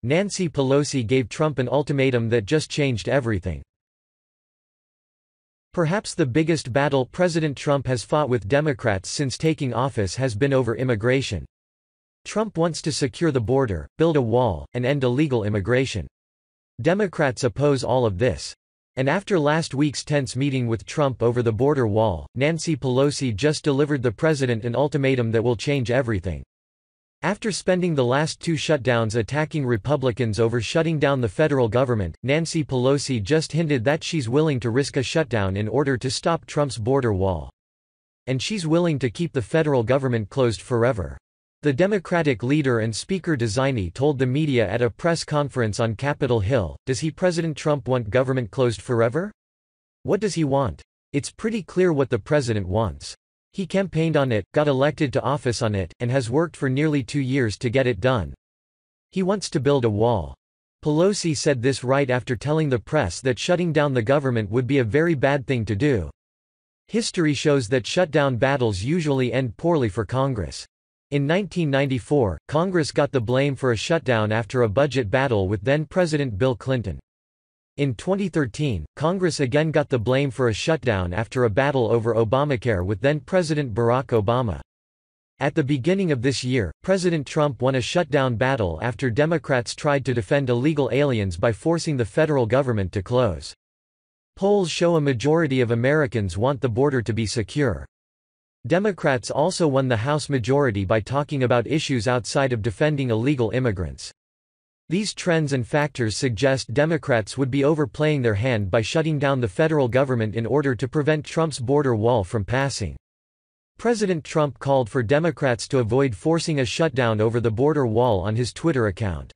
Nancy Pelosi gave Trump an ultimatum that just changed everything. Perhaps the biggest battle President Trump has fought with Democrats since taking office has been over immigration. Trump wants to secure the border, build a wall, and end illegal immigration. Democrats oppose all of this. And after last week's tense meeting with Trump over the border wall, Nancy Pelosi just delivered the president an ultimatum that will change everything. After spending the last two shutdowns attacking Republicans over shutting down the federal government, Nancy Pelosi just hinted that she's willing to risk a shutdown in order to stop Trump's border wall. And she's willing to keep the federal government closed forever. The Democratic leader and Speaker-designee told the media at a press conference on Capitol Hill, does President Trump want government closed forever? What does he want? It's pretty clear what the president wants. He campaigned on it, got elected to office on it, and has worked for nearly 2 years to get it done. He wants to build a wall. Pelosi said this right after telling the press that shutting down the government would be a very bad thing to do. History shows that shutdown battles usually end poorly for Congress. In 1994, Congress got the blame for a shutdown after a budget battle with then-President Bill Clinton. In 2013, Congress again got the blame for a shutdown after a battle over Obamacare with then-President Barack Obama. At the beginning of this year, President Trump won a shutdown battle after Democrats tried to defend illegal aliens by forcing the federal government to close. Polls show a majority of Americans want the border to be secure. Democrats also won the House majority by talking about issues outside of defending illegal immigrants. These trends and factors suggest Democrats would be overplaying their hand by shutting down the federal government in order to prevent Trump's border wall from passing. President Trump called for Democrats to avoid forcing a shutdown over the border wall on his Twitter account.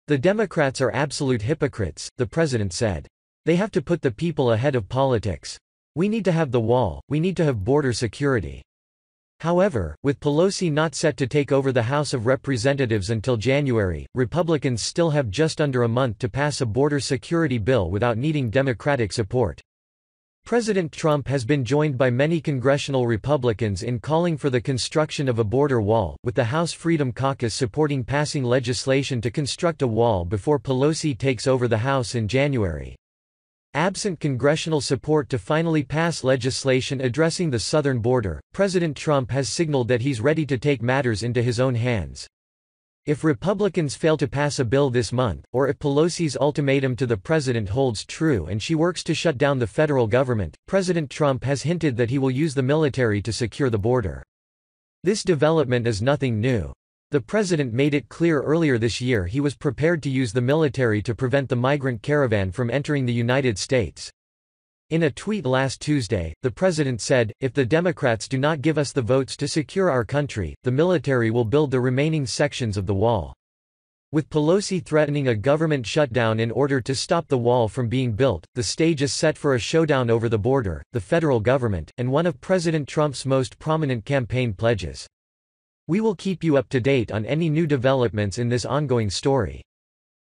The Democrats are absolute hypocrites, the president said. They have to put the people ahead of politics. We need to have the wall, we need to have border security. However, with Pelosi not set to take over the House of Representatives until January, Republicans still have just under a month to pass a border security bill without needing Democratic support. President Trump has been joined by many congressional Republicans in calling for the construction of a border wall, with the House Freedom Caucus supporting passing legislation to construct a wall before Pelosi takes over the House in January. Absent congressional support to finally pass legislation addressing the southern border, President Trump has signaled that he's ready to take matters into his own hands. If Republicans fail to pass a bill this month, or if Pelosi's ultimatum to the president holds true and she works to shut down the federal government, President Trump has hinted that he will use the military to secure the border. This development is nothing new. The president made it clear earlier this year he was prepared to use the military to prevent the migrant caravan from entering the United States. In a tweet last Tuesday, the president said, "If the Democrats do not give us the votes to secure our country, the military will build the remaining sections of the wall." With Pelosi threatening a government shutdown in order to stop the wall from being built, the stage is set for a showdown over the border, the federal government, and one of President Trump's most prominent campaign pledges. We will keep you up to date on any new developments in this ongoing story.